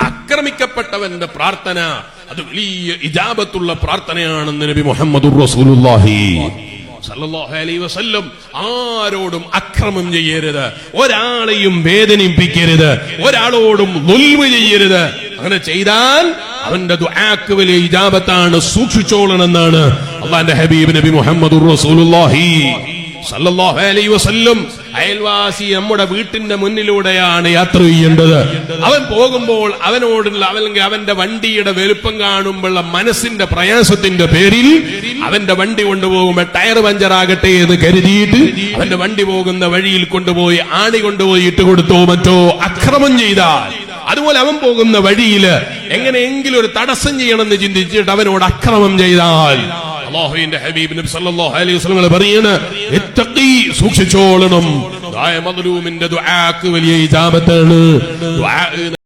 ആക്രമിക്കപ്പെട്ടവന്റെ പ്രാർത്ഥന അത് വലിയ ഇജാബത്തുള്ള പ്രാർത്ഥനയാണെന്ന് നബി മുഹമ്മദുർ റസൂലുള്ളാഹി സല്ലല്ലാഹു അലൈഹി വസല്ലം. ആരോടും അക്രമം ചെയ്യരുത്, ഒരാളെയും വേദനിപ്പിക്കരുത്, ഒരാളോടും ദുൽമ് ചെയ്യരുത്. അങ്ങനെ ചെയ്താൽ അവന്റെ ദുആക്ക് വലിയ ഇജാബത്താണ്, സൂക്ഷിച്ചോളണമെന്നാണ് അല്ലാഹുവിന്റെ ഹബീബ് നബി മുഹമ്മദുർ റസൂലുള്ളാഹി സല്ലല്ലാഹു അലൈഹി വസല്ലം. അയൽവാസി നമ്മുടെ വീട്ടിന്റെ മുന്നിലൂടെയാണ് യാത്ര ചെയ്യേണ്ടത്. അവൻ പോകുമ്പോൾ അവനോടുള്ള അല്ലെങ്കിൽ അവന്റെ വണ്ടിയുടെ വലുപ്പം കാണുമ്പോഴുള്ള മനസ്സിന്റെ പ്രയാസത്തിന്റെ പേരിൽ അവന്റെ വണ്ടി കൊണ്ടുപോകുമ്പോൾ ടയർ പഞ്ചറാകട്ടെ എന്ന് കരുതിയിട്ട് അവന്റെ വണ്ടി പോകുന്ന വഴിയിൽ കൊണ്ടുപോയി ആണി കൊണ്ടുപോയി ഇട്ടുകൊടുത്തോ മറ്റോ അക്രമം ചെയ്താൽ, അതുപോലെ അവൻ പോകുന്ന വഴിയിൽ എങ്ങനെയെങ്കിലും ഒരു തടസ്സം ചെയ്യണമെന്ന് ചിന്തിച്ചിട്ട് അവനോട് അക്രമം ചെയ്താൽ അല്ലാഹുവിന്റെ ഹബീബ് നബി സല്ലല്ലാഹു അലൈഹി വസല്ലം പറയുന്നു, ഇത്തഖി, സൂക്ഷിച്ചോളണം. ദുആ മദ്ലൂമിന്റെ ദുആക്ക് വലിയ ഇജാബത്താണ്.